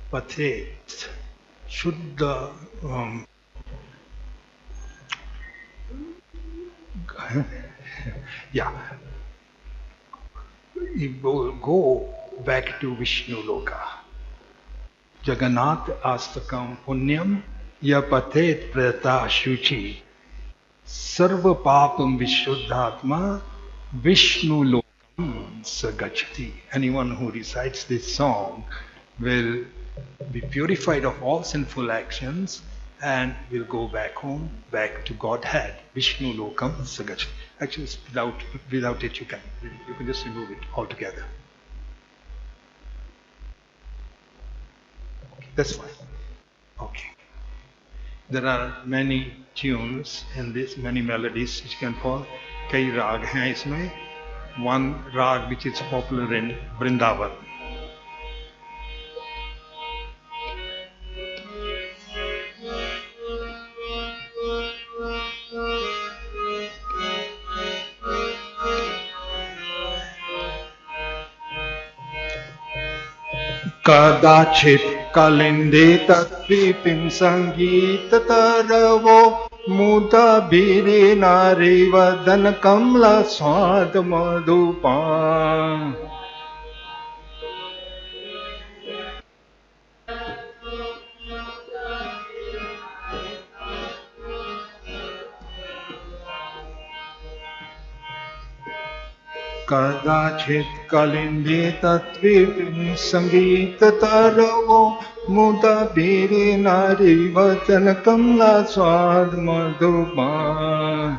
Pathet, Shuddha, yeah, you go back to Vishnu Loka. Jagannath Astakam Punyam Yapatet Prata Shuchi Sarva Papam Vishuddhatma Vishnu Lokam Sagachati. Anyone who recites this song will be purified of all sinful actions and will go back home, back to Godhead. Vishnu Lokam Sagachati. Actually, without it, you can just remove it altogether. Okay, that's fine. Okay. There are many tunes in this, many melodies which can fall. कई राग हैं इसमें. One rag which is popular in Vrindavan. कदाचित कालिंदे तत्विपिन संगीत तरवो मुदा बीरे नारी वदन कमला स्वाद मधुपान. कदाचित कालिंदे तत्विपिन संगीत तरवो मुदा बीरे नारी वदन कमला स्वाद मधुपान.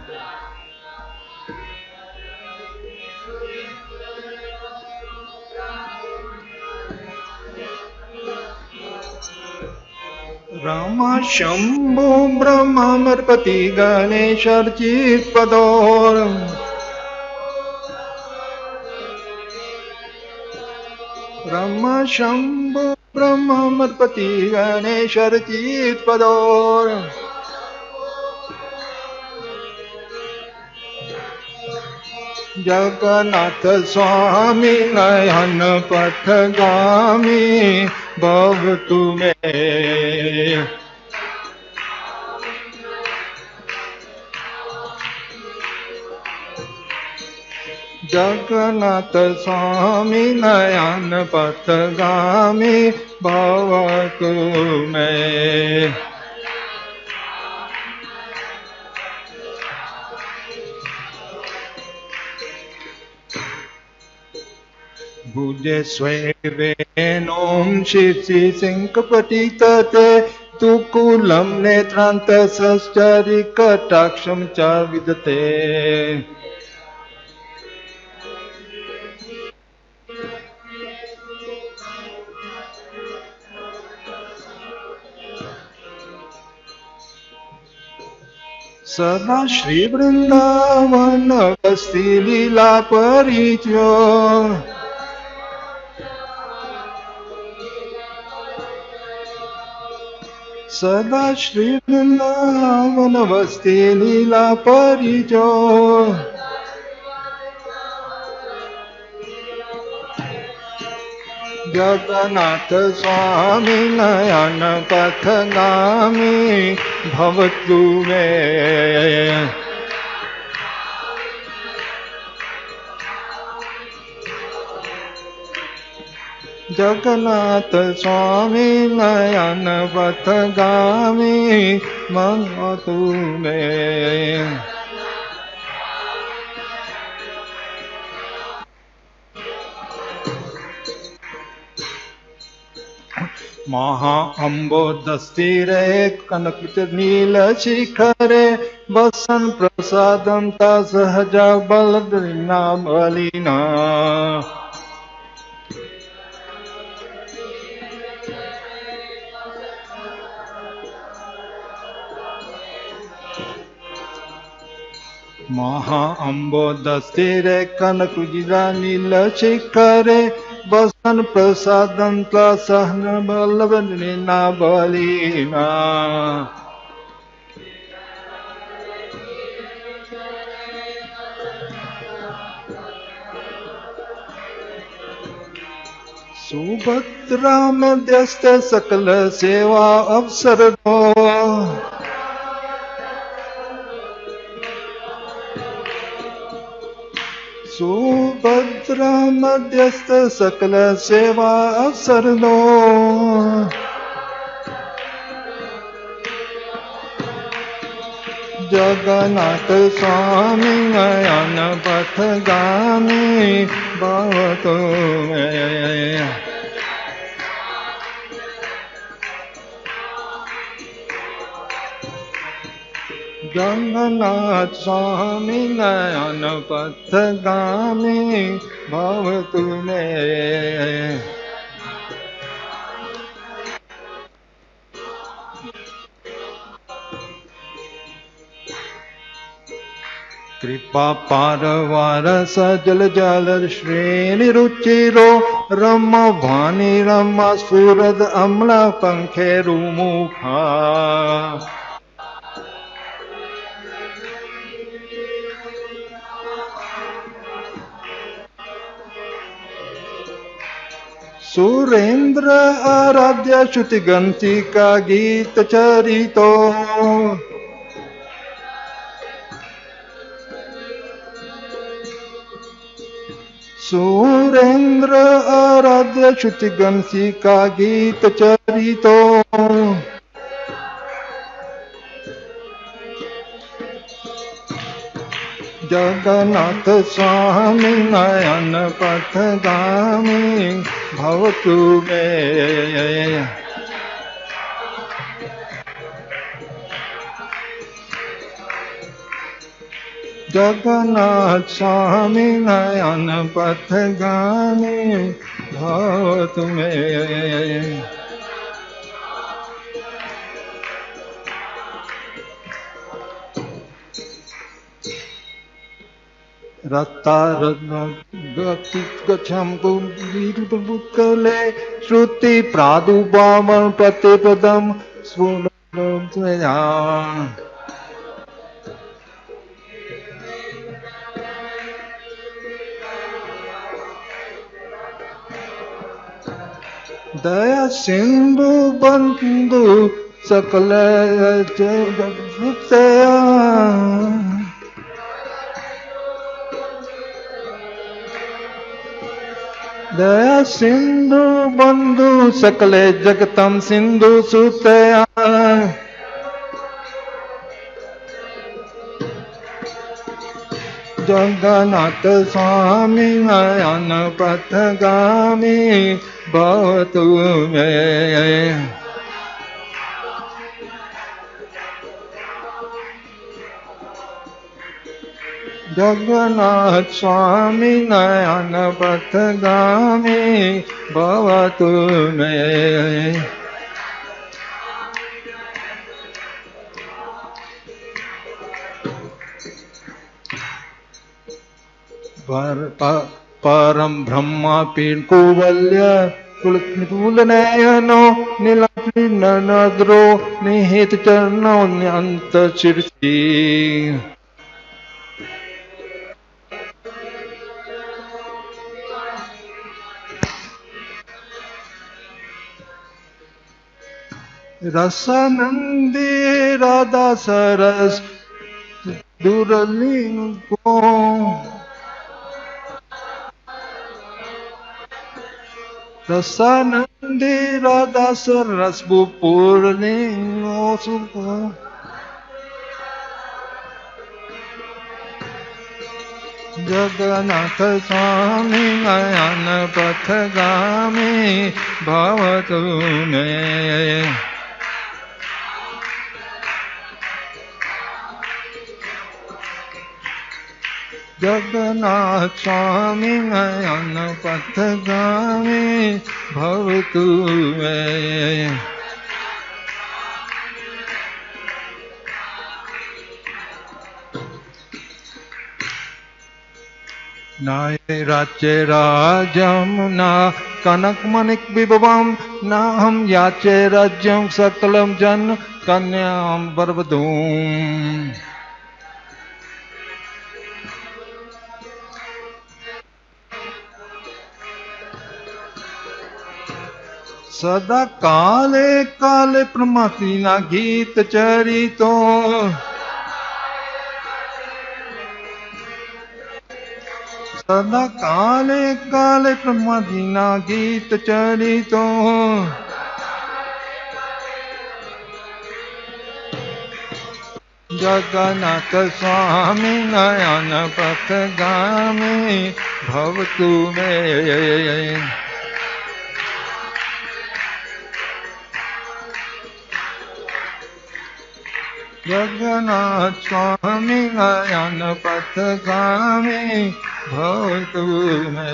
रामा शंभो ब्रह्मर्पति गणेश अर्चित पदोर. ब्रह्म शंभो ब्रह्मर्पति गणेश अर्चित पदोर. जगन्नाथ स्वामी नयन पथगामी भव तुम्हें. जगन्नाथ स्वामी नयन पथगामी भव तुम्हें. भुजे स्वेवेनोम शिशि सिंह पतितते तुकुलम नेत्रांत सश्चरी कटाक्षम च विदते. सदा श्री वृंदावन बस्ती लीला परिचयो. सदा श्री वृंदावन बस्ती लीला परिचयो. जगन्नाथ स्वामी नयन पथगामी भवतु मे. जगन्नाथ स्वामी नयन पथगामी भवतु मे. महा अम्बोदस्तिरे कनक नील शिखरे वसन प्रसादम ता सहज बलद्रीना बलिना. महा अम्बोदस्तिरे कनक नील शिखरे वसन प्रसादं सहन बलवनिना बलिना. सुभद्रा मध्यस्थ सकल सेवा अवसर दो, सुभद्रा मध्यस्थ सकल सेवा अवसर दो, जगन्नाथ स्वामी नयन पथगामी भव तुम्हें, जगन्नाथ स्वामी नयन पथगामी भव तुम्हें। कृपा पारवार सजल जल श्रेणी रुचिरो रम भानी रमा सूरद अम्ल पंखेरु मुखा, सुरेंद्र आराध्य श्रुति गंती का गीत चरितो, सुरेंद्र आराध्य श्रुति गंसी का गीत चरितो, जगन्नाथ स्वामी नयन पथगामी भव तुम्हें। जगन्नाथ स्वामी नयन पथगामी भव तुम्हें। रत्ता गच्छम पुले श्रुति प्रादुर्भावं प्रतिपदम स्फुरत्वया, दया सिंधु बंधु सकल जगतया, दया सिंधु बंधु सकले जगतम सिंधु सुतया, जगन्नाथ स्वामी नयन पथगामी भव तुम्हें। जगन्नाथ स्वामी नयन पथगामी भव तुम्हें। परम ब्रह्मा पीर कुवल्य कुल नयनो नीलाद्रि नद्रो निहित चरणो न्यंत शीर्षि, रसानंदी राधा सरस दुर्लिंग को, रसानंदी राधा सरस पूर्णिंगो सुखो, जगन्नाथ स्वामी नयन पथगामी भव तुम्हें। जगन्नाथ स्वामी नयन पथगामी भव तुम्हें। नाये राज्य राज्यम ना कनक मणिक विभवम ना हम याचे राज्यम सकलम जन कन्याम बरबदूम। सदा काले काले प्रमाति ना गीत चरितो सदा काले काले प्रमाति ना गीत चरितो जगन्नाथ स्वामी नयन पथगामी भवतु मे जगन्नाथ स्वामी नयन पथगामी भवतु मे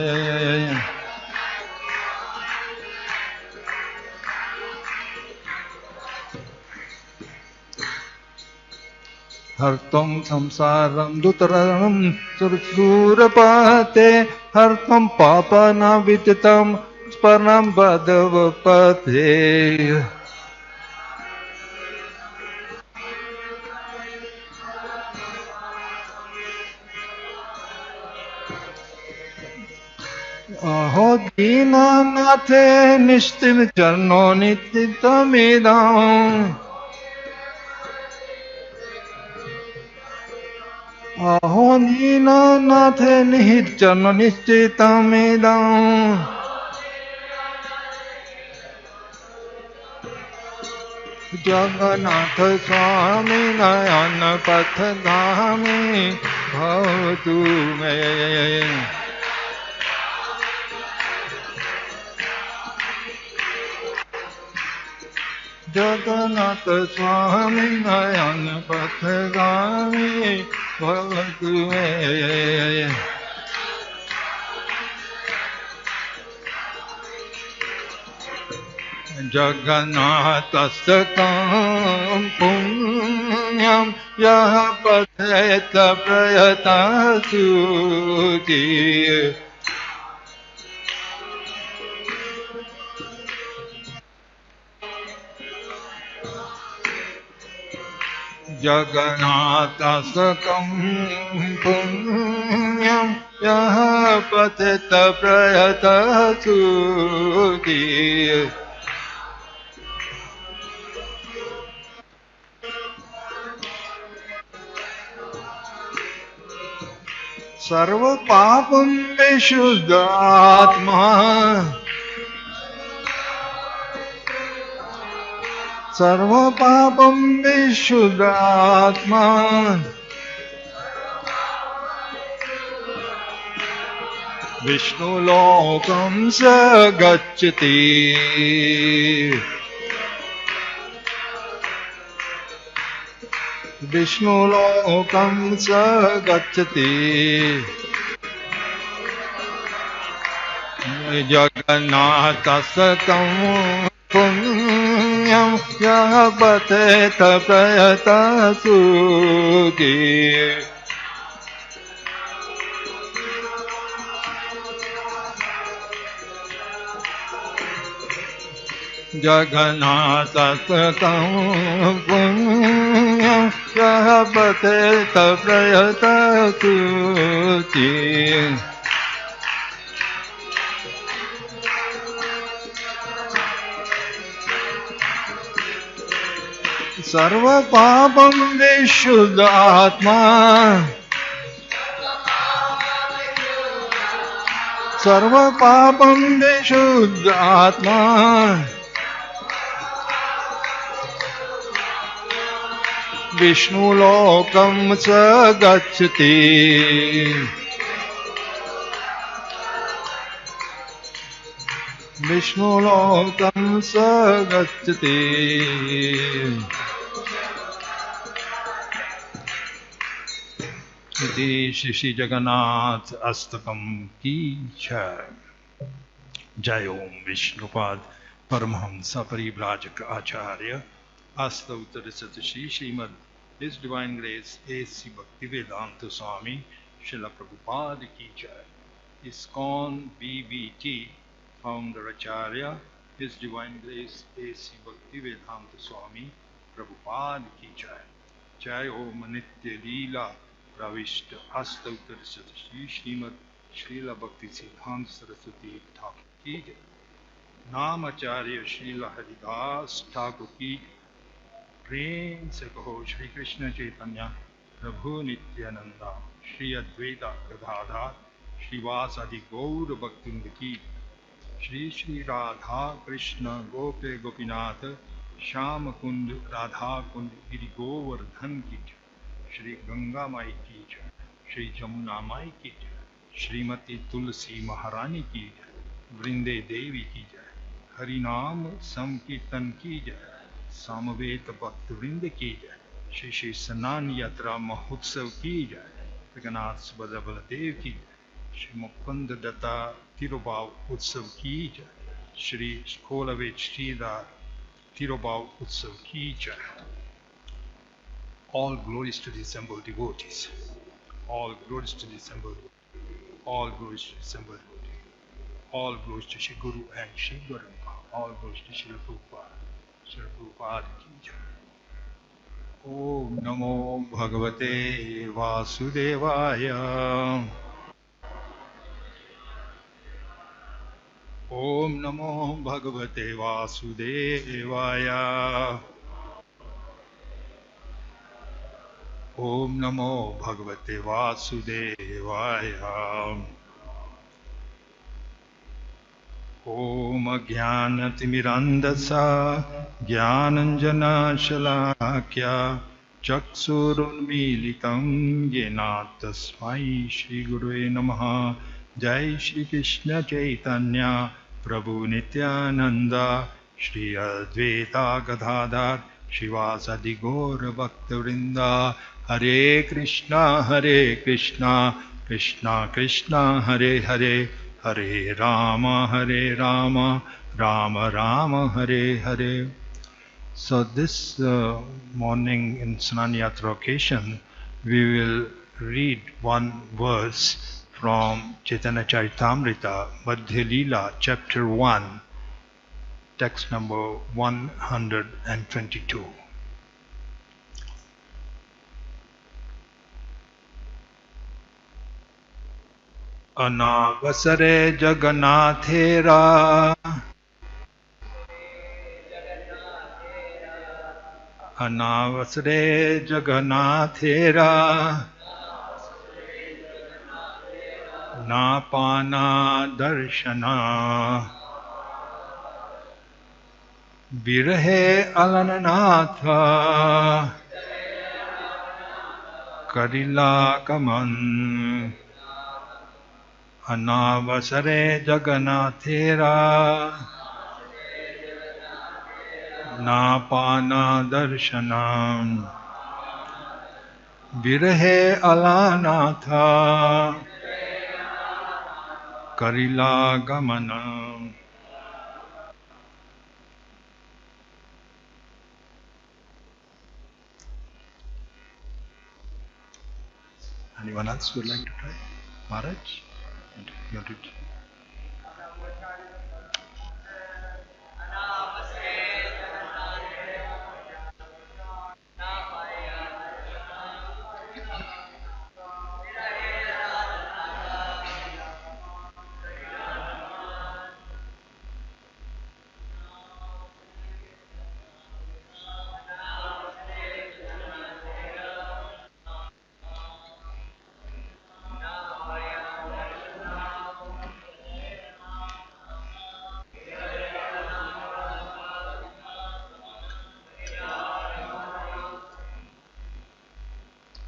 हर्तुं संसारं दुतरं सुरसूरपते हर्तुं पापनाविदितं स्पर्णं बद्धवपते अहो दीनानाथे निश्चित चरणो निश्चितमिदम् अहो दीनानाथे निहित चरण निश्चितमिदम् जगन्नाथ स्वामी नयन पथगामी भवतु मे जगन्नाथ स्वामी नयन पथगामी भवतु मे जगन्नाथस्तकं पुण्यं यः पठेत प्रयतसु जगन्नाथस्तकं पुण्यं यः पठेत प्रयतसु सर्व पापं विशुद्धात्मा सर्व पापं विशुद्धात्मा विष्णुलोकं स गच्छति विष्णुलोकं स गच्छति जगन्नाथस्तकं पुण्यं यः पठेत प्रयतसु जगन्नाथस्तकं पुण्यं यः पठेत प्रयतसु सर्व पापं विशुद्धात्मा सर्व पापं विशुद्धात्मा विष्णुलोकं स गच्छति विष्णुलोकं स गच्छति इति श्री जगन्नाथ अष्टकम की जय। जय ओम विष्णुपाद परमहंस परिव्राजक आचार्य अष्टोत्तर Shri Shrimad His Divine Grace A.C. Bhaktivedanta Swami Srila Prabhupada की जय। ISKCON BBT Founder Acharya His Divine Grace A.C. Bhaktivedanta Swami Prabhupada की जय। जय ओम नित्य लीला प्रविष्ट अष्टोत्तर श्री श्रीमद श्रीला भक्ति सिद्धांत सरस्वती ठाकुर की जय। नामाचार्य श्रील हरिदास ठाकुर की प्रेम से कहो श्री कृष्ण चैतन्य प्रभु नित्यानंदा श्री अद्वैता गदाधर श्रीवासादि गौर भक्तवृंद की श्री श्री राधा कृष्ण गोपे गोपीनाथ श्याम कुंज राधा कुंज गिरि गोवर्धन की जय। श्री गंगा माई की जय। श्री जमुना माई की जय। श्रीमती तुलसी महारानी की जय। वृंदे देवी की जय। हरि नाम संकीर्तन की जय। सामवेद भक्त वृंद की जय। श्री श्री स्नान यात्रा महोत्सव की जय। जगन्नाथ सुभद्रा बलदेव की जय। श्री मुकुंद दत्ता तिरुभाव उत्सव की जय। श्री स्कोलवेज श्रीधर तिरुभाव उत्सव की जय। All glories to the assembled devotees. All glories to the assembled devotees. All glories to the assembled devotees. All glories to Shri Guru and Shri Gauranga. All glories to Shri Prabhupada. Shri Prabhupada ki jai. Om Namo Bhagavate Vasudevaya. Om Namo Bhagavate Vasudevaya. Om Namo Bhagavate Vasudevaya. Om Jnanatimirandasa Jnananjana Shalakya Chaksurunmilitam Yena Tasmai Shri Gurave Namaha. Jai Shri Krishna Chaitanya Prabhu Nityananda Shri Advaita Gadadhar Shivasadi Gaur Bhaktavrinda. Hare Krishna Krishna Krishna Hare Hare Hare Rama Rama Rama Hare Hare. So this morning in Snan Yatra occasion, we will read one verse from Chaitanya Charitamrita, Madhya Leela, chapter 1, text number 122. अनावसरे जगन्नाथेरा अनावसरे जगन्नाथेरा नापाना दर्शना बिरहे अलननाथ करिला कमन अनावसरे जगन्नाथेरा नापाना दर्शना बिरहे अलनाथ करिला गमन. Anyone else would like to try? Maharaj? You want to try?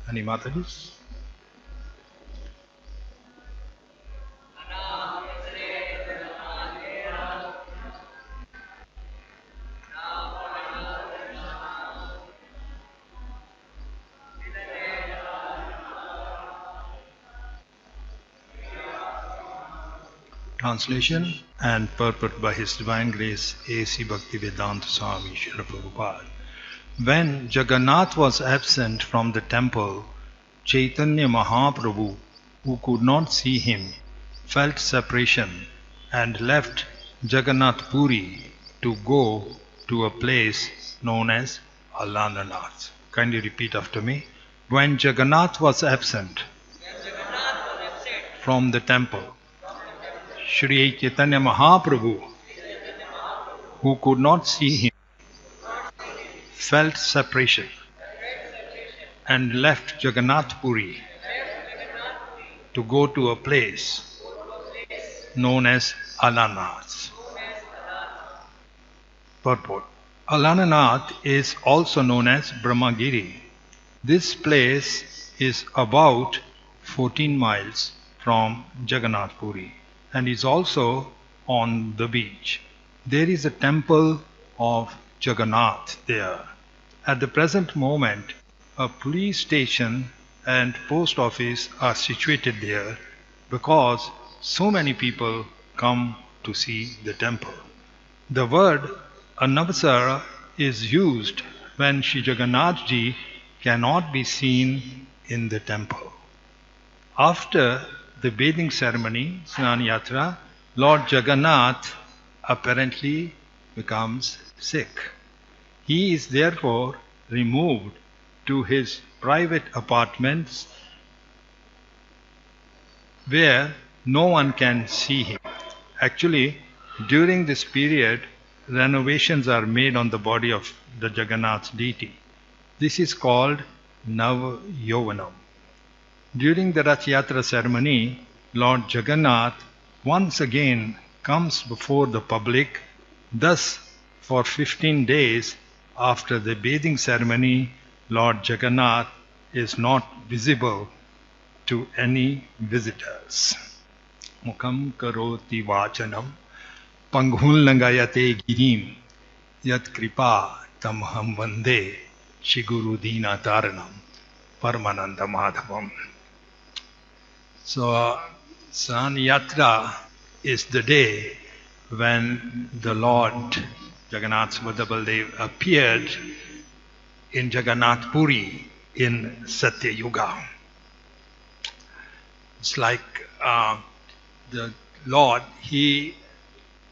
Any Matajis? Translation and purport by His Divine Grace A.C. Bhaktivedanta Swami Srila Prabhupada. When Jagannath was absent from the temple, Chaitanya Mahaprabhu, who could not see him, felt separation and left Jagannath Puri to go to a place known as Alananath. Kindly repeat after me. When Jagannath was absent from the temple, Shri Chaitanya Mahaprabhu, who could not see him felt separation and left Jagannath Puri to go to a place known as Alanath. Purport. Alananath is also known as Brahmagiri. This place is about 14 miles from Jagannath Puri and is also on the beach. There is a temple of Jagannath there. At the present moment, a police station and post office are situated there because so many people come to see the temple. The word Anavasara is used when Shri Jagannath Ji cannot be seen in the temple. After the bathing ceremony, Snan Yatra, Lord Jagannath apparently becomes sick. He is therefore removed to his private apartments where no one can see him. Actually, during this period, renovations are made on the body of the Jagannath deity. This is called Nav Yovanam. During the Rath Yatra ceremony, Lord Jagannath once again comes before the public. Thus, for 15 days after the bathing ceremony, Lord Jagannath is not visible to any visitors. Mukham karoti vachanam Panghul Langayate Girim Yat Kripa Tamham Vande Shiguru Dina Taranam Paramananda Madhavam. So, Snan Yatra is the day when the Lord Jagannath Subhadra Baldev appeared in Jagannath Puri in Satya Yuga. It's like the Lord, He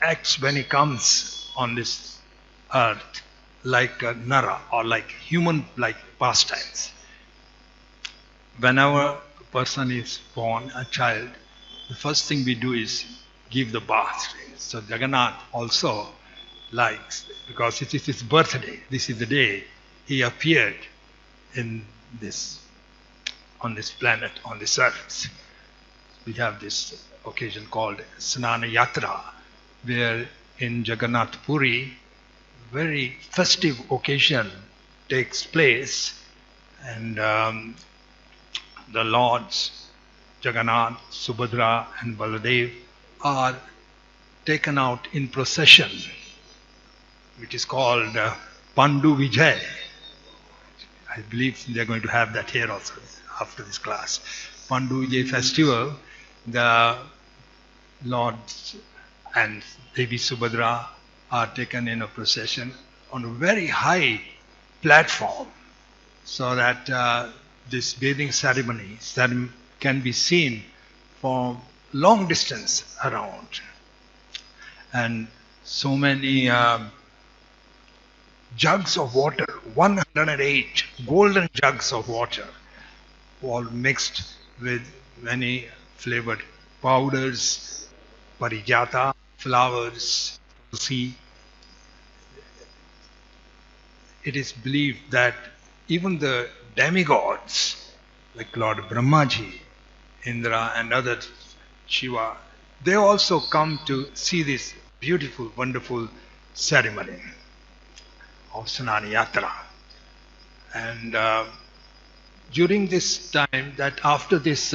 acts when He comes on this earth like a Nara or like human-like pastimes. Whenever a person is born, a child, the first thing we do is give the bath. So Jagannath also likes, because it is his birthday, this is the day he appeared in this, on this planet, on this earth. We have this occasion called Snana Yatra, where in Jagannath Puri, very festive occasion takes place, and the Lords Jagannath, Subhadra and Baladev are taken out in procession, which is called Pandu Vijay. I believe they are going to have that here also after this class. Pandu Vijay festival, the Lords and Devi Subhadra are taken in a procession on a very high platform, so that this bathing ceremony can be seen from long distance around. And so many jugs of water, 108 golden jugs of water, all mixed with many flavored powders, parijata, flowers, tulsi. It is believed that even the demigods, like Lord Brahmaji, Indra and other Shiva, they also come to see this beautiful, wonderful ceremony of Snana Yatra. And during this time, that after this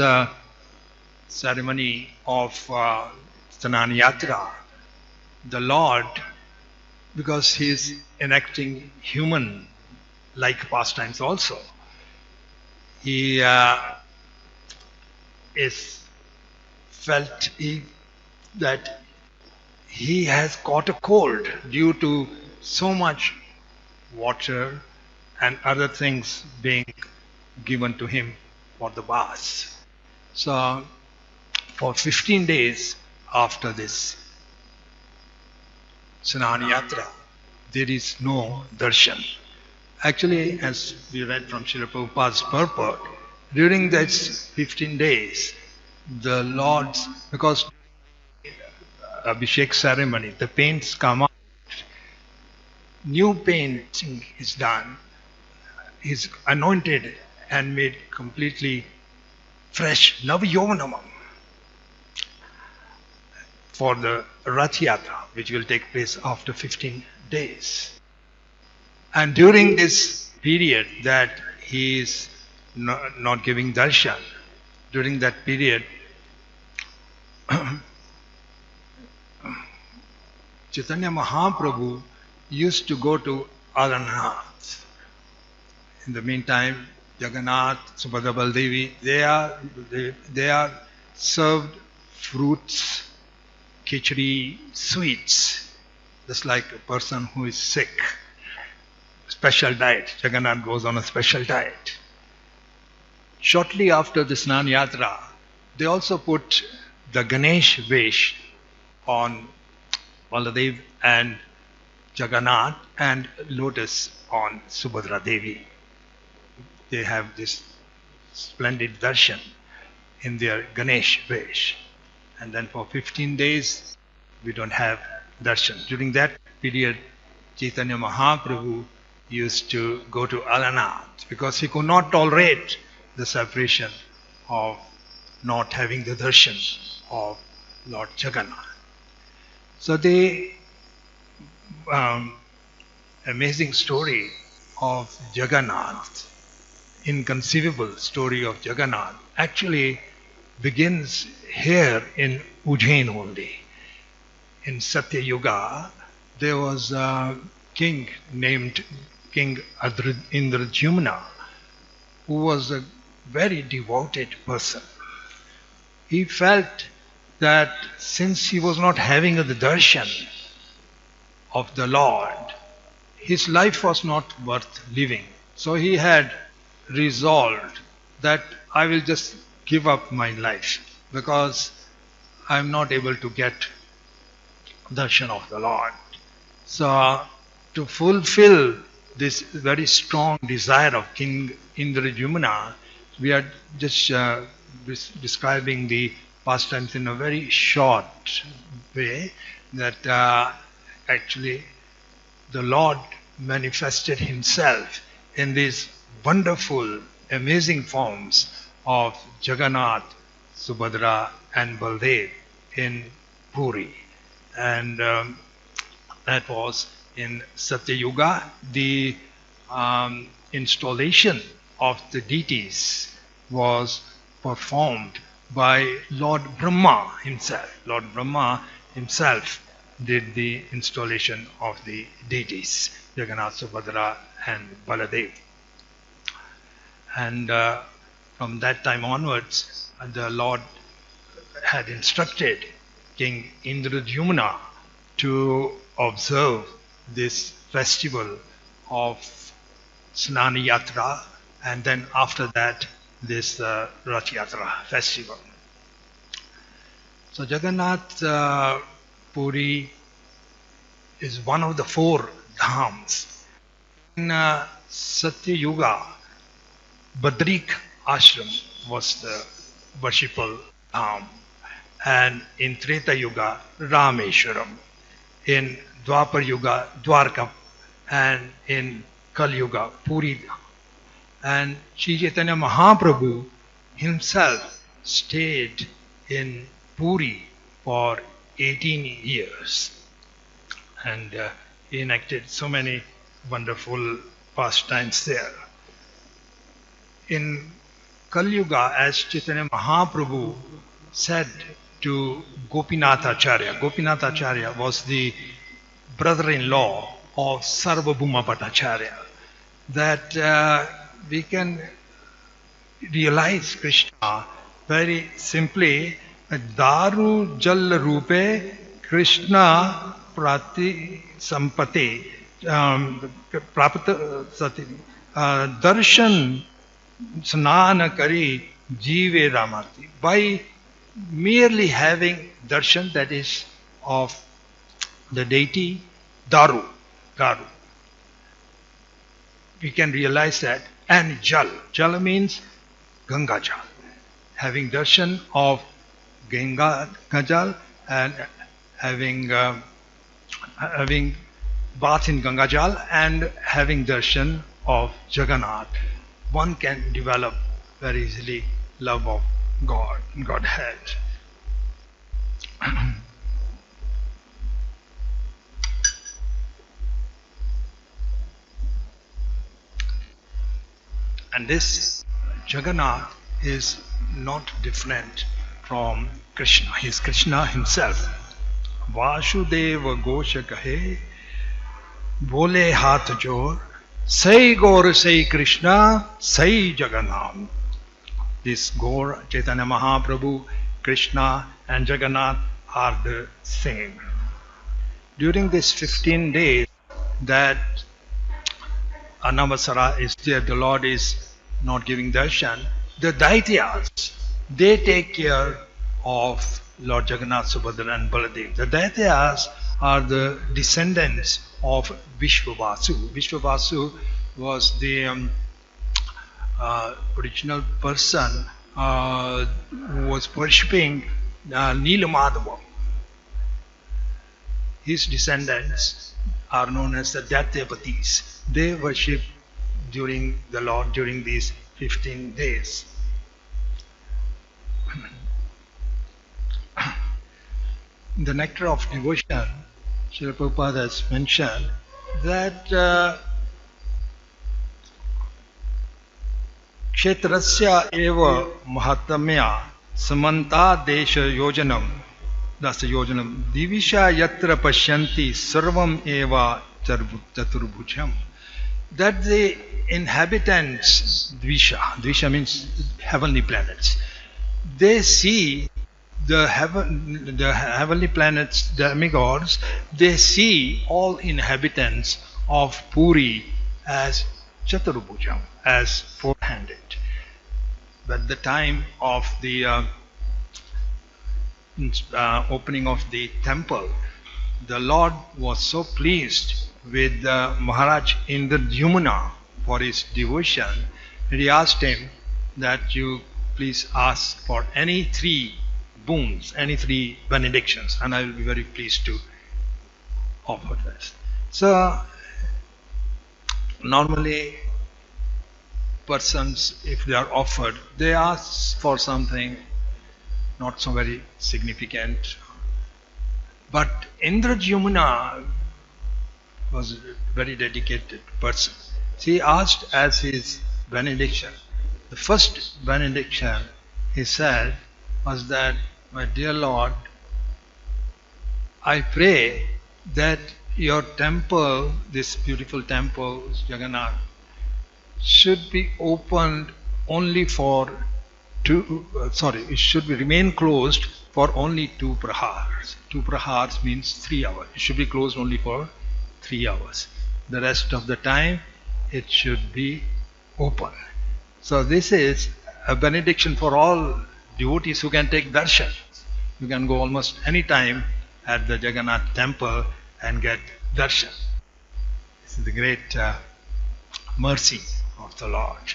ceremony of Snana Yatra, the Lord, because he is enacting human-like pastimes also, he is felt that he has caught a cold due to so much water and other things being given to him for the bath. So for 15 days after this Snana Yatra, there is no darshan. Actually, as we read from Srila Prabhupada's purport, during these 15 days, the Lord's, because Abhishek ceremony, the paints come out, new painting is done. He's anointed and made completely fresh, Navayovanamam, for the Rath Yatra, which will take place after 15 days. And during this period that he is not giving darshan, during that period, Chaitanya Mahaprabhu used to go to Alannath. In the meantime, Jagannath, Subhadra Baldevi, they are served fruits, khichdi, sweets, just like a person who is sick. Special diet. Jagannath goes on a special diet. Shortly after the Snan Yatra, they also put the Ganesh Vesh on Baladev and Jagannath and lotus on Subhadra Devi. They have this splendid darshan in their Ganesh Vesh. And then for 15 days, we don't have darshan. During that period, Chaitanya Mahaprabhu used to go to Alannath because he could not tolerate the separation of not having the darshan of Lord Jagannath. So the amazing story of Jagannath, inconceivable story of Jagannath, actually begins here in Ujjain only. In Satya Yuga, there was a king named King Indradyumna, who was a very devoted person. He felt that since he was not having the darshan of the Lord, his life was not worth living. So he had resolved that I will just give up my life because I am not able to get darshan of the Lord. So to fulfill this very strong desire of King Indradyumna, we are just describing the pastimes in a very short way, that actually the Lord manifested himself in these wonderful, amazing forms of Jagannath, Subhadra and Baldev in Puri. And that was in Satya Yuga. The installation of the deities was performed by Lord Brahma himself. Lord Brahma himself did the installation of the deities, Jagannath, Subhadra and Baladev. And from that time onwards, the Lord had instructed King Indradyumna to observe this festival of Snan Yatra, and then after that this Rath Yatra festival. So Jagannath Puri is one of the 4 dhams. In Satya Yuga, Badrik Ashram was the worshipful dham, and in Treta Yuga, Rameshwaram, in Dwapar Yuga, Dwarka, and in Kal Yuga, Puri. And Sri Chaitanya Mahaprabhu himself stayed in Puri for 18 years, and he enacted so many wonderful pastimes there. In Kal Yuga, as Chaitanya Mahaprabhu said to Gopinath Acharya, Gopinath Acharya was the brother-in-law of Sarvabhauma Bhattacharya, that we can realize Krishna very simply. Daru Jal Rupe Krishna Prati Sampati Prapata Sati Darshan Snana Kari Jive Ramati. By merely having darshan, that is of the deity Daru, we can realize that. And Jal means Ganga Jal. Having darshan of Ganga Jal and having bath in Gangajal and having darshan of Jagannath, one can develop very easily love of God, Godhead. And this Jagannath is not different from Krishna. He is Krishna himself. Vasudeva Gosha kahe, bole haath jor, sai Gaur sai Krishna, sai Jagannath. This Gaur, Chaitanya Mahaprabhu, Krishna and Jagannath are the same. During these 15 days that Anavasara is there, the Lord is not giving darshan, the Daityas, they take care of Lord Jagannath, Subhadra and Baladev. The Daityas are the descendants of Vishwavasu. Vishwavasu was the original person who was worshipping Neelamadhava. His descendants are known as the Daityapatis. They worship during the Lord during these 15 days. In the Nectar of Devotion, Srila Prabhupada has mentioned that Kshetrasya eva mahatamya samanta desha yojanam dasa yojanam divisha yatra pashyanti sarvam eva chaturbhujam. That the inhabitants, Dvisha means heavenly planets, they see the heavenly planets, demigods, they see all inhabitants of Puri as Chaturbhujam, as four-handed. But the time of the opening of the temple, the Lord was so pleased with Maharaj Indradyumna for his devotion, he asked him that you please ask for any 3 boons, any 3 benedictions, and I will be very pleased to offer this. So normally persons, if they are offered, they ask for something not so very significant. But Indradyumna was a very dedicated person. He asked as his benediction. The first benediction he said was that, my dear Lord, I pray that your temple, this beautiful temple, Jagannath, should be opened only for it should remain closed for only 2 prahars. 2 prahars means 3 hours. It should be closed only for 3 hours. The rest of the time it should be open. So this is a benediction for all devotees who can take darshan. You can go almost any time at the Jagannath temple and get darshan. This is the great mercy of the Lord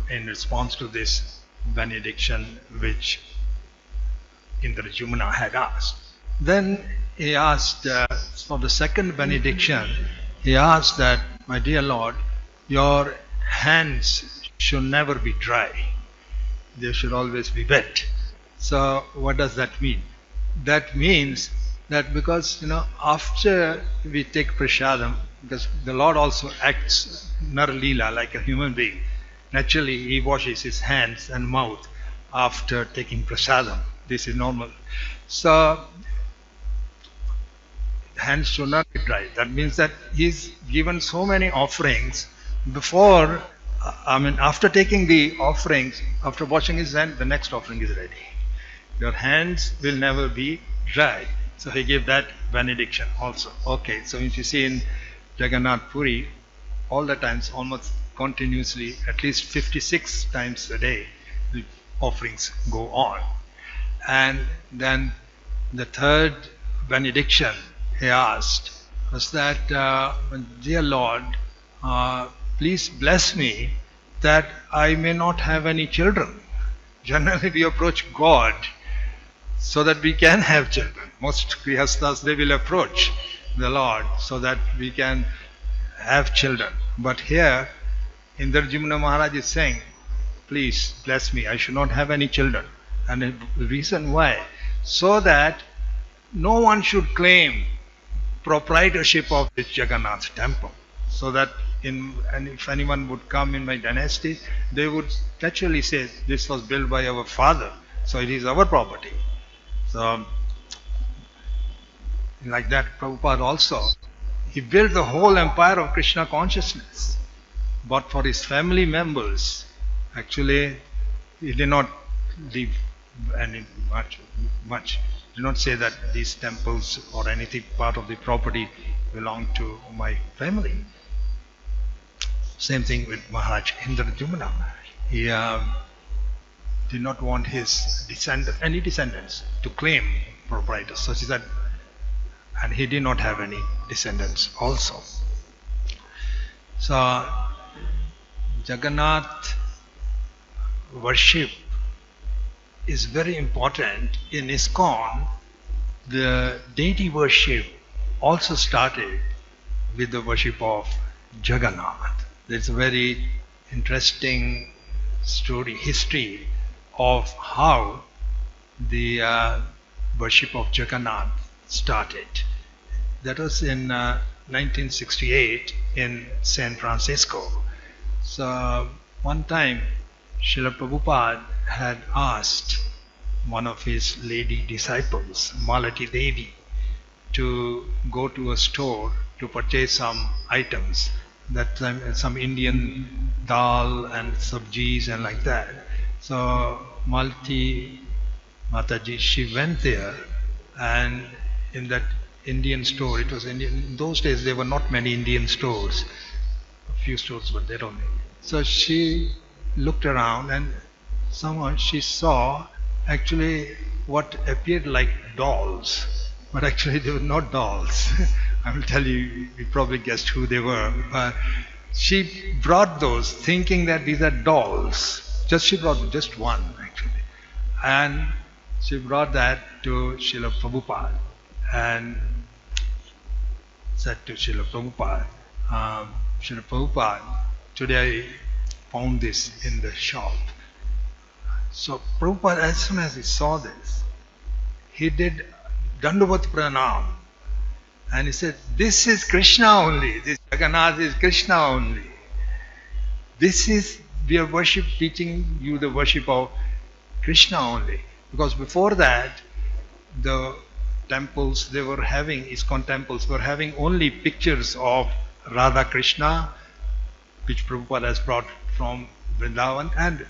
in response to this benediction which Indradyumna had asked. Then he asked for the second benediction, he asked that, my dear Lord, your hands should never be dry. They should always be wet. So what does that mean? That means that because, after we take prasadam, because the Lord also acts Naralila like a human being, naturally he washes his hands and mouth after taking prasadam. This is normal. So hands should not be dry. That means that he's given so many offerings before, after taking the offerings, after washing his hand, the next offering is ready. Your hands will never be dry. So he gave that benediction also. Okay, so if you see in Jagannath Puri, all the times, almost continuously, at least 56 times a day, the offerings go on. And then the third benediction he asked was that, dear Lord, please bless me that I may not have any children. Generally we approach God so that we can have children. Most grihasthas, they will approach the Lord so that we can have children. But here, Indrajumna Maharaj is saying, please bless me, I should not have any children. And the reason why? So that no one should claim proprietorship of this Jagannath temple. So that and if anyone would come in my dynasty, they would naturally say, this was built by our father, so it is our property. So, like that, Prabhupada also, he built the whole empire of Krishna consciousness. But for his family members, actually, he did not leave any much. Do not say that these temples or anything part of the property belong to my family. Same thing with Maharaj Indrajumna. He did not want his any descendants to claim proprietors. So he said, and he did not have any descendants also. So Jagannath worship is very important in ISKCON. The deity worship also started with the worship of Jagannath. There's a very interesting story, history of how the worship of Jagannath started. That was in 1968 in San Francisco. So one time Srila Prabhupada had asked one of his lady disciples, Malati Devi, to go to a store to purchase some items. That time some Indian dal and sabjis and like that. So Malati Mataji, she went there, and in that Indian store, it was Indian. In those days there were not many Indian stores. A few stores were there only. So she looked around and somehow she saw actually what appeared like dolls, but actually they were not dolls. I will tell you, you probably guessed who they were. She brought those thinking that these are dolls. She brought just one actually. And she brought that to Srila Prabhupada and said to Srila Prabhupada, Srila Prabhupada, today I found this in the shop. So Prabhupada, as soon as he saw this, he did Dandavat Pranam. And he said, this is Krishna only. This Jagannath is Krishna only. This is, we are teaching you the worship of Krishna only. Because before that, the temples they were having, ISKCON temples were having only pictures of Radha Krishna, which Prabhupada has brought from Vrindavan, and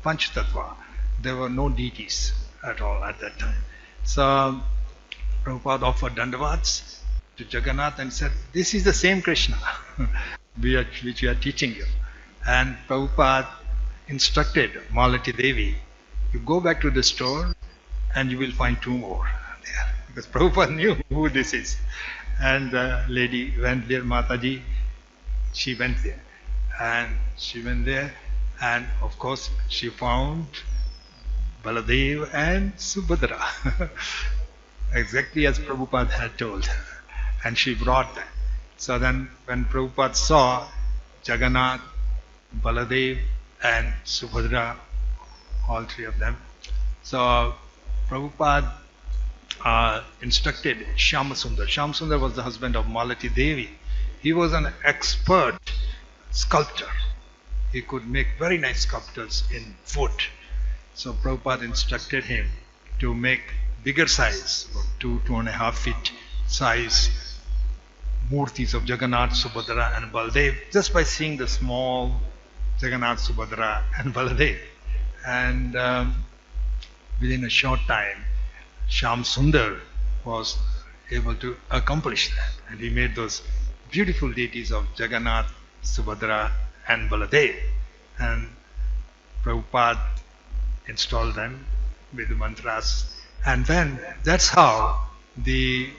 Panchatattva. There were no deities at all at that time. So Prabhupada offered Dandavats to Jagannath and said, this is the same Krishna which we are teaching you. And Prabhupada instructed Malati Devi, you go back to the store and you will find two more there. Because Prabhupada knew who this is. And the lady went there, Mataji, she went there. And she went there, and of course she found Baladev and Subhadra. Exactly as Prabhupada had told. And she brought that. So then when Prabhupada saw Jagannath, Baladev and Subhadra, all three of them, so Prabhupada instructed Shyamasundar. Shyamasundar was the husband of Malati Devi. He was an expert sculptor. He could make very nice sculptures in wood. So Prabhupada instructed him to make bigger size, about 2.5 feet size murtis of Jagannath, Subhadra and Baladev, just by seeing the small Jagannath, Subhadra and Baladev. And within a short time, Shyam Sundar was able to accomplish that. And he made those beautiful deities of Jagannath, Subhadra and Baladev. And Prabhupada installed them with the mantras. And then that's how the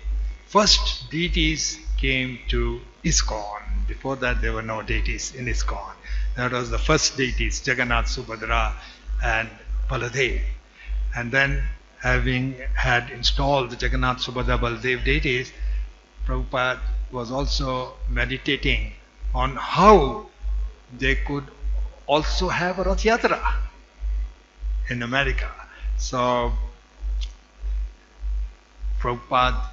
first deities came to ISKCON. Before that there were no deities in ISKCON. That was the first deities, Jagannath, Subhadra and Baladev. And then having had installed the Jagannath, Subhadra, Baladev deities, Prabhupada was also meditating on how they could also have a Rath Yatra in America. So Prabhupada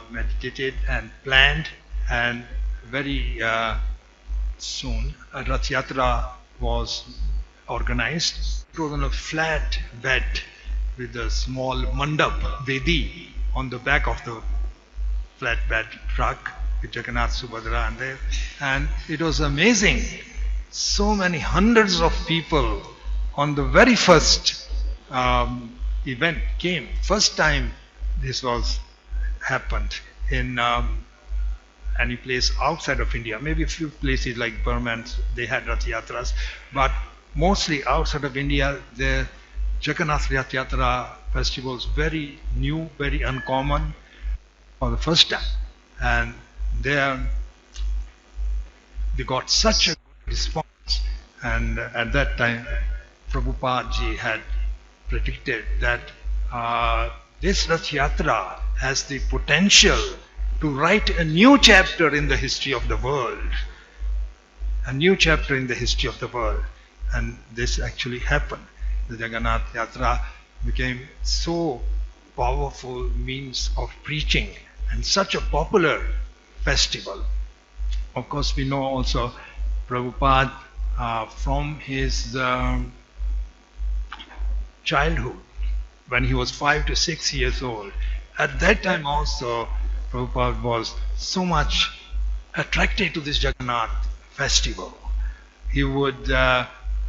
meditated and planned, and very soon a Rath Yatra was organized. It was on a flat bed with a small mandap, Vedi, on the back of the flatbed truck with Jagannath, Subhadra and there. And it was amazing. So many hundreds of people on the very first event came. First time this was happened in any place outside of India. Maybe a few places like Burma, they had Rath Yatras, but mostly outside of India, the Jagannath Rath Yatra festival was very new, very uncommon for the first time. And they got such a good response. And at that time, Prabhupada ji had predicted that this Rath Yatra has the potential to write a new chapter in the history of the world. A new chapter in the history of the world. And this actually happened. The Jagannath Yatra became so powerful means of preaching and such a popular festival. Of course, we know also Prabhupada from his childhood, when he was 5 to 6 years old. At that time also, Prabhupada was so much attracted to this Jagannath festival. He would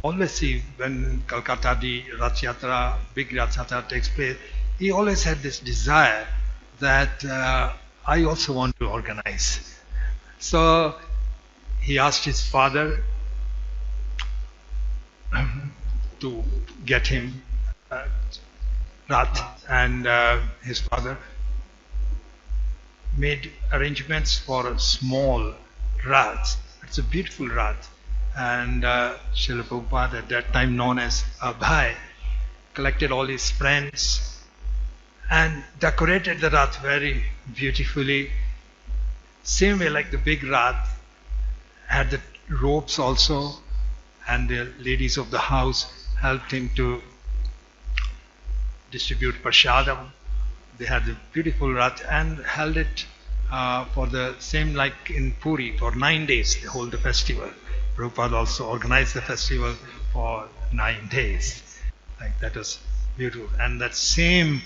always see when Calcutta the Rath Yatra, big Rath Yatra takes place, he always had this desire that I also want to organize. So he asked his father to get him Rath, and his father made arrangements for a small Rath. It's a beautiful Rath. And Srila Prabhupada, at that time known as Abhay, collected all his friends and decorated the Rath very beautifully. Same way like the big Rath, had the ropes also, and the ladies of the house helped him to distribute prasadam. They had the beautiful Rath and held it for the same like in Puri for 9 days. They hold the festival. Prabhupada also organized the festival for 9 days. Like that was beautiful. And that same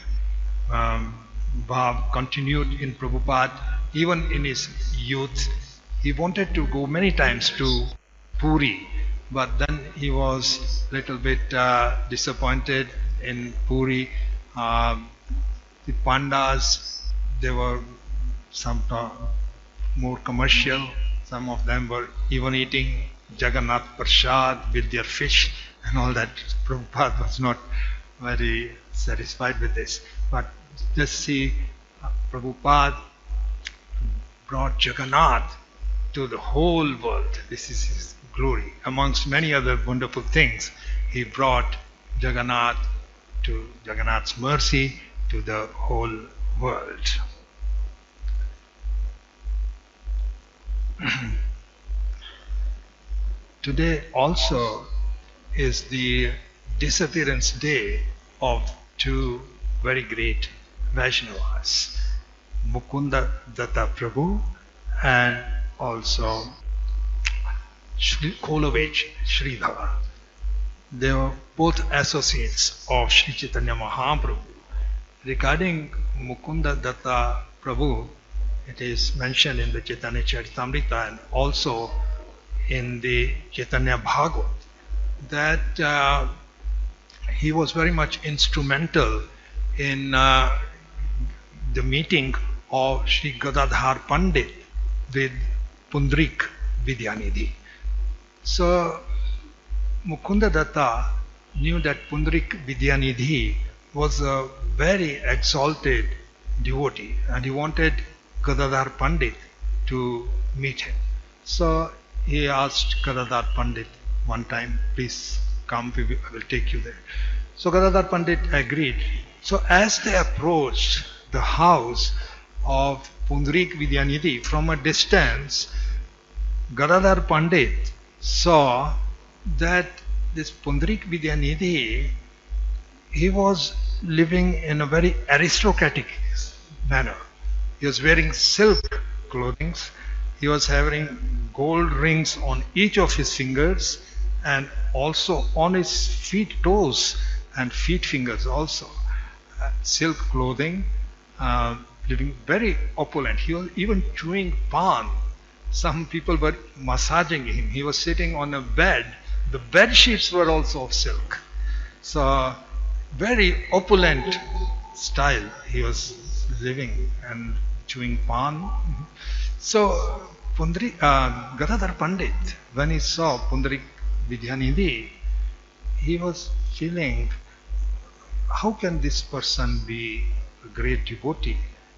bhav continued in Prabhupada even in his youth. He wanted to go many times to Puri, but then he was a little bit disappointed in Puri. The Pandas, they were some more commercial. Some of them were even eating Jagannath Prasad with their fish and all that. Prabhupada was not very satisfied with this. But just see, Prabhupada brought Jagannath to the whole world. This is his glory. Amongst many other wonderful things, he brought Jagannath to Jagannath's mercy to the whole world. Today also is the disappearance day of two very great Vaishnavas, Mukunda Datta Prabhu and also Kolovich Sridhar. They were both associates of Sri Chaitanya Mahaprabhu. Regarding Mukunda Datta Prabhu, it is mentioned in the Chaitanya Charitamrita and also in the Chaitanya Bhagavat that he was very much instrumental in the meeting of Sri Gadadhar Pandit with Pundrik Vidyanidhi. So Mukunda Datta knew that Pundrik Vidyanidhi was a very exalted devotee and he wanted Gadadhar Pandit to meet him. So he asked Gadadhar Pandit one time, please come, I will take you there. So Gadadhar Pandit agreed. So as they approached the house, of Pundarik Vidyanidhi. From a distance, Gadadhar Pandit saw that this Pundarik Vidyanidhi, he was living in a very aristocratic manner. He was wearing silk clothing. He was having gold rings on each of his fingers and also on his feet, toes and feet fingers also. Silk clothing, living very opulent. He was even chewing pan. Some people were massaging him. He was sitting on a bed. The bed sheets were also of silk. So very opulent style he was living and chewing pan. So Gadadhar Pandit, when he saw Pundarik Vidyanidhi, he was feeling, how can this person be a great devotee?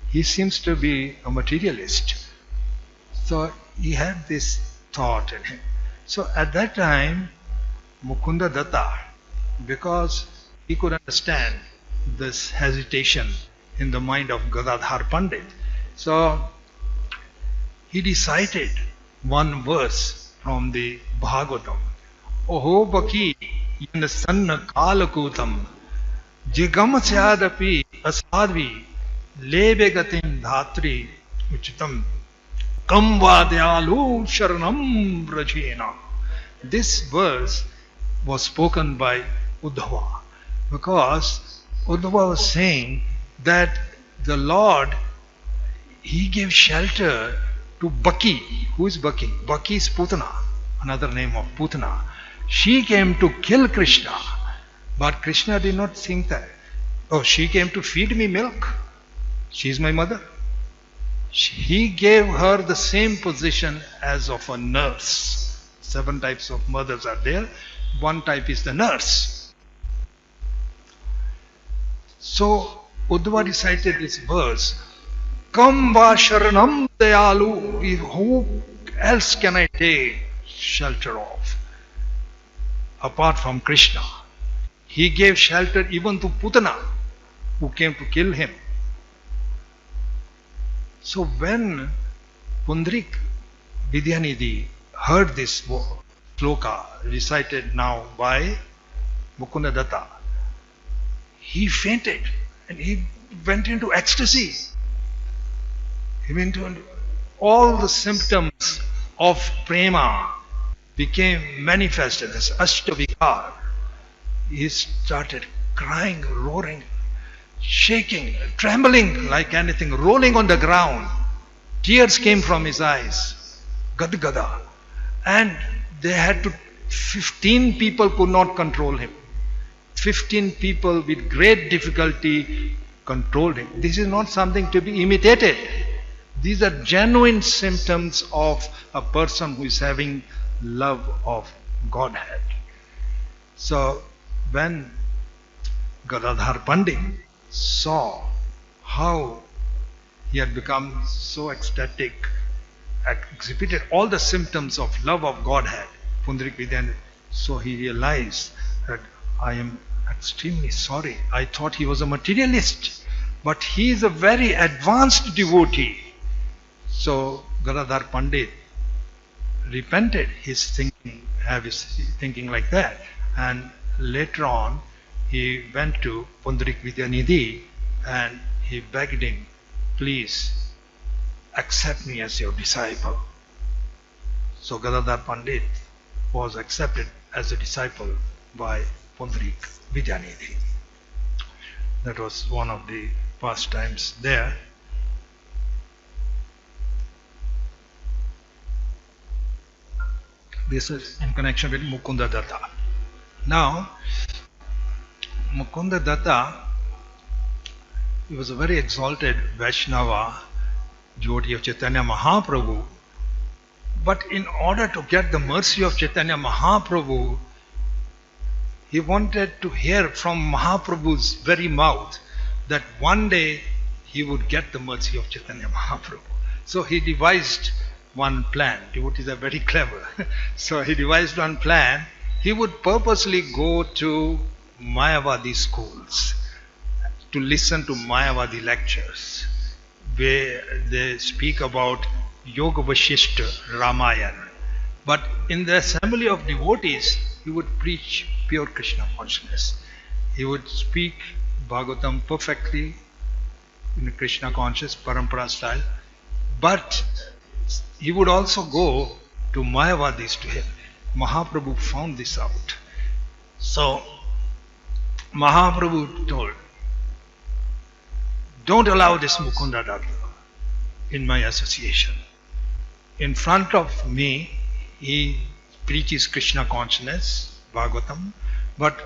He seems to be a materialist. So he had this thought in him. So at that time, Mukunda Datta, because he could understand this hesitation in the mind of Gadadhar Pandit, so he recited one verse from the Bhagavatam. Oho baki yen sanna kalakutam jigam syadapi asadvi lebe gatim dhatri uchitam kam vadyalu sharanam rajena. This verse was spoken by Uddhava, because Uddhava was saying that the Lord, he gave shelter to Baki. Who is Baki? Baki is Putana, another name of Putana. She came to kill Krishna, but Krishna did not think that. Oh, she came to feed me milk. She is my mother. He gave her the same position as of a nurse. 7 types of mothers are there. One type is the nurse. So Uddhava recited this verse, Kam va sharanam dayalu, who else can I take shelter of apart from Krishna? He gave shelter even to Putana, who came to kill him. So when Pundarik Vidyanidhi heard this sloka recited now by Mukunda Datta, he fainted and he went into ecstasy. He went into all the symptoms of prema became manifested as Ashtavikar. He started crying, roaring, shaking, trembling like anything, rolling on the ground. Tears came from his eyes, Gadgada. And they had to, 15 people could not control him. 15 people with great difficulty controlled him. This is not something to be imitated. These are genuine symptoms of a person who is having love of Godhead. So when Gadadhar Pandit saw how he had become so ecstatic, exhibited all the symptoms of love of Godhead, Pundarik Vidyanidhi, so he realized that I am extremely sorry. I thought he was a materialist, but he is a very advanced devotee. So Gadadhar Pandit repented his thinking like that, and later on he went to Pundarik Vidyanidhi and he begged him, please accept me as your disciple. So Gadadhar Pandit was accepted as a disciple by Pundarik Vidyanidhi. That was one of the pastimes there. This is in connection with Mukunda Datta. Now, Mukunda Datta, he was a very exalted Vaishnava, devotee of Chaitanya Mahaprabhu. But in order to get the mercy of Chaitanya Mahaprabhu, he wanted to hear from Mahaprabhu's very mouth that one day he would get the mercy of Chaitanya Mahaprabhu. So he devised one plan. Devotees are very clever. So he devised one plan. He would purposely go to Mayavadi schools to listen to Mayavadi lectures. where they speak about Yoga Vashishta Ramayana. But in the assembly of devotees, he would preach pure Krishna consciousness. He would speak Bhagavatam perfectly in Krishna conscious, Parampara style. But he would also go to Mayavadis to him. Mahaprabhu found this out. So Mahaprabhu told, don't allow this Mukunda Datta in my association. In front of me, he preaches Krishna consciousness, Bhagavatam, but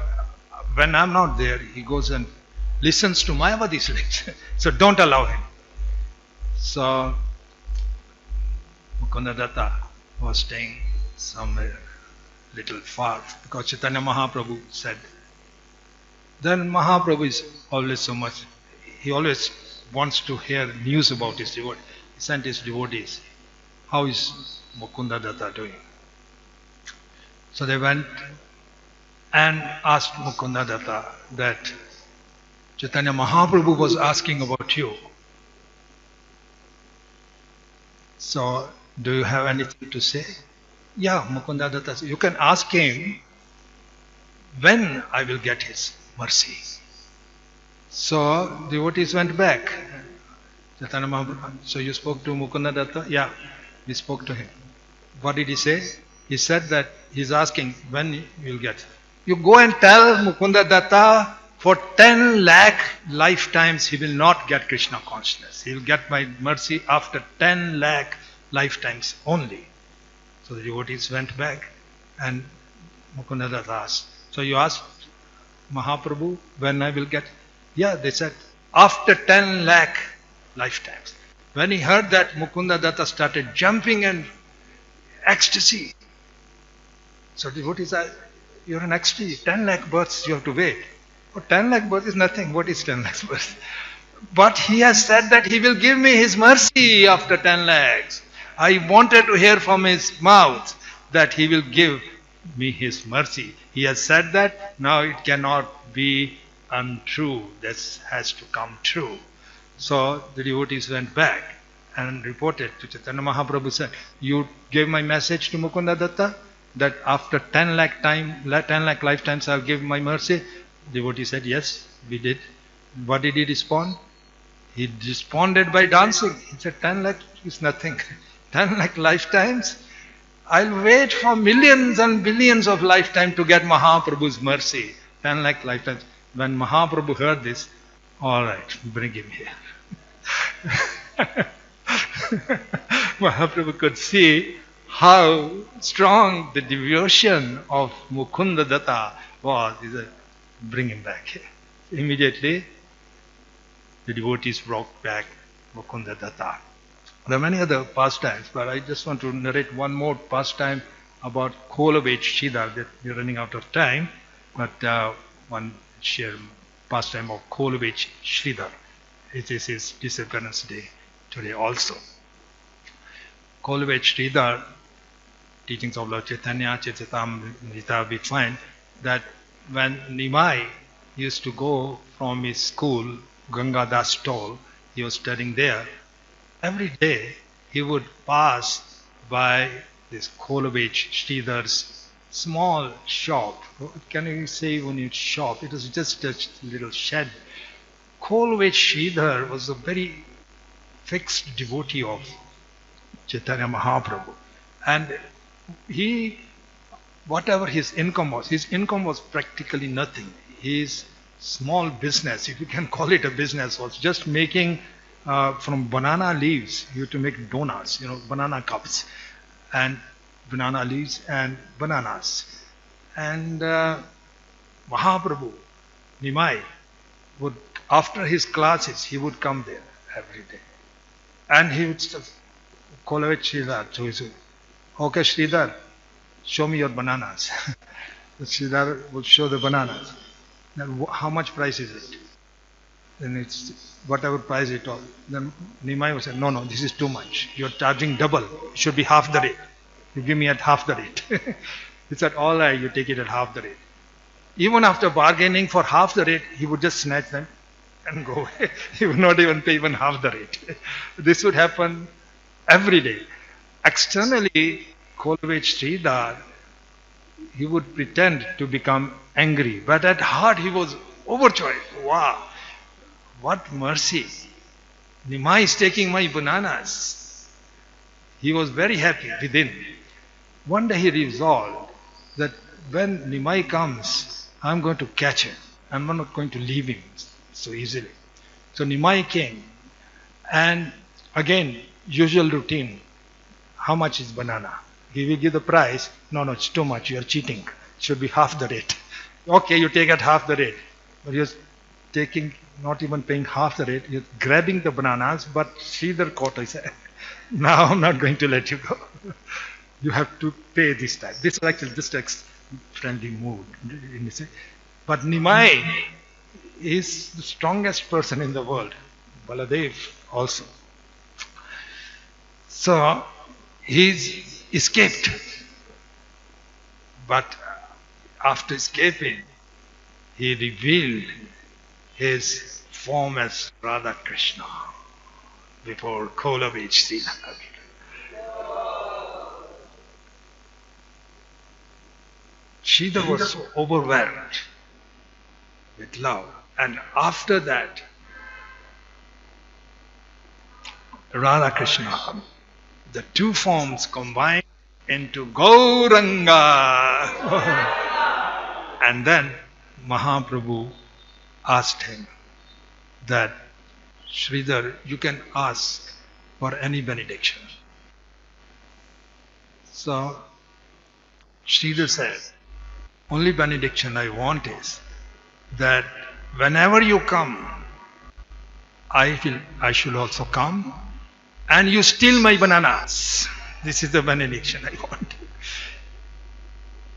when I'm not there, he goes and listens to Mayavadi's lecture. So don't allow him. So Mukunda Datta was staying somewhere little far because Chaitanya Mahaprabhu said. Then Mahaprabhu is always so much, he always wants to hear news about his devotee. He sent his devotees, how is Mukunda Datta doing? So they went and asked Mukunda Datta that Chaitanya Mahaprabhu was asking about you. So, do you have anything to say? Yeah, Mukunda Datta said, you can ask him when I will get his mercy. So, devotees went back. Chaitanya Mahaprabhu, so you spoke to Mukunda Datta? Yeah, we spoke to him. What did he say? He said that he's asking when you will get. You go and tell Mukunda Datta for 10 lakh lifetimes he will not get Krishna consciousness. He will get my mercy after 10 lakh lifetimes only. So the devotees went back and Mukunda Datta asked, so you asked Mahaprabhu when I will get? Yeah, they said after 10 lakh lifetimes. When he heard that, Mukunda Datta started jumping and ecstasy. So devotees said, you're in ecstasy, 10 lakh births you have to wait. Oh, 10 lakh births is nothing. What is 10 lakh births? But he has said that he will give me his mercy after 10 lakhs. I wanted to hear from his mouth that he will give me his mercy. He has said that, now it cannot be untrue. This has to come true. So the devotees went back and reported to Chaitanya Mahaprabhu, said, you gave my message to Mukunda Datta that after 10 lakh lifetimes I will give my mercy. The devotee said, yes, we did. What did he respond? He responded by dancing. He said, 10 lakh is nothing. 10 lakh lifetimes? I'll wait for millions and billions of lifetimes to get Mahaprabhu's mercy. 10 lakh lifetimes. When Mahaprabhu heard this, all right, bring him here. Mahaprabhu could see how strong the devotion of Mukunda Datta was. He said, bring him back here. Immediately, the devotees brought back Mukunda Datta. There are many other pastimes, but I just want to narrate one more pastime about Kolavech Sridhar. That we're running out of time, but one share pastime of Kolavech Sridhar. It is his disappearance day today also. Kolavech Sridhar, teachings of Lord Chaitanya, Charitamrita, we find that when Nimai used to go from his school, Gangadas Toll, he was studying there, every day he would pass by this Kolavech Sridhar's small shop. What can you say when it's shop? It was just a little shed. Kolavech Sridhar was a very fixed devotee of Chaitanya Mahaprabhu. And he, whatever his income was practically nothing. His small business, if you can call it a business, was just making from banana leaves. You have to make donuts, banana cups, and banana leaves and bananas. And Mahaprabhu, Nimai, would, after his classes, he would come there every day. And he would call out Sridhar. So he said, okay, Sridhar, show me your bananas. Sridhar would show the bananas. Then how much price is it? Then it's whatever price it all. Then Nimai would say, no, this is too much. You're charging double. It should be half the rate. You give me at half the rate. He said, all right, you take it at half the rate. Even after bargaining for half the rate, he would just snatch them and go away. He would not even pay even half the rate. This would happen every day. Externally, Kolovich Sridhar, he would pretend to become angry, but at heart he was overjoyed. Wow, what mercy! Nimai is taking my bananas. He was very happy within. One day he resolved that when Nimai comes, I'm going to catch him. I'm not going to leave him so easily. So Nimai came, and again, usual routine. How much is banana? He will give the price. No, it's too much. You are cheating. It should be half the rate. Okay, you take at half the rate. But you're taking, not even paying half the rate. You're grabbing the bananas, but Sridhar caught. He said, now I'm not going to let you go. You have to pay this time. This is actually just a friendly mood. But Nimai is the strongest person in the world. Baladev also. So he's escaped. But after escaping, he revealed his form as Radha Krishna before Kolovich Sridhar. Sridhar was so overwhelmed with love. And after that, Radha Krishna, the two forms combined into Gauranga. And then Mahaprabhu asked him that, Sridhar, you can ask for any benediction. So Sridhar said, only benediction I want is that whenever you come, I should also come, and you steal my bananas. This is the benediction I want.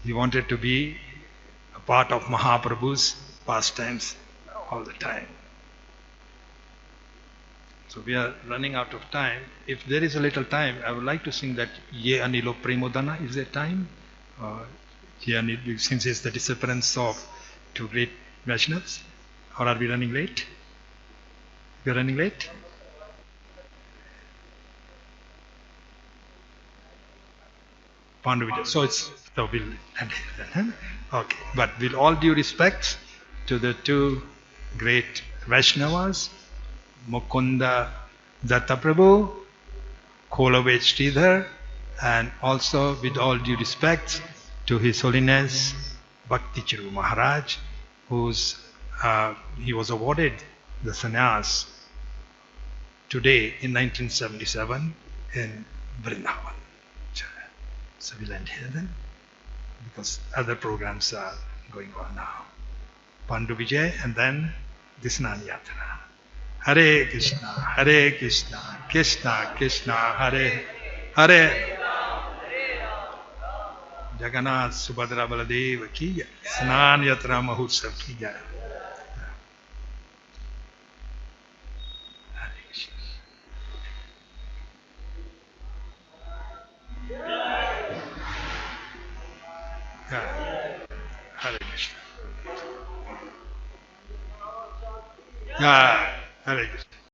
He wanted to be a part of Mahaprabhu's pastimes all the time. So we are running out of time. If there is a little time, I would like to sing that Ye Anilo Premodana. Is there time? Since it's the disappearance of two great Vaishnavas. Or are we running late? We are running late? Pandavija. So we'll end here then. Okay. But with all due respect to the two great Vaishnavas, Mukunda Dattaprabhu, Kolovich Sridhar, and also with all due respect to His Holiness Bhakti Chiru Maharaj, he was awarded the sannyas today in 1977 in Vrindavan. So we'll end here then, because other programs are going on now. Pandu Vijay and then Disnan Yatra. Hare Krishna, Krishna Krishna, Hare Hare. Jagannath Subhadra Baladeva ki jai. Snan Yatra Mahotsav ki jai. Hare Krishna. Hare Krishna. Hare Krishna.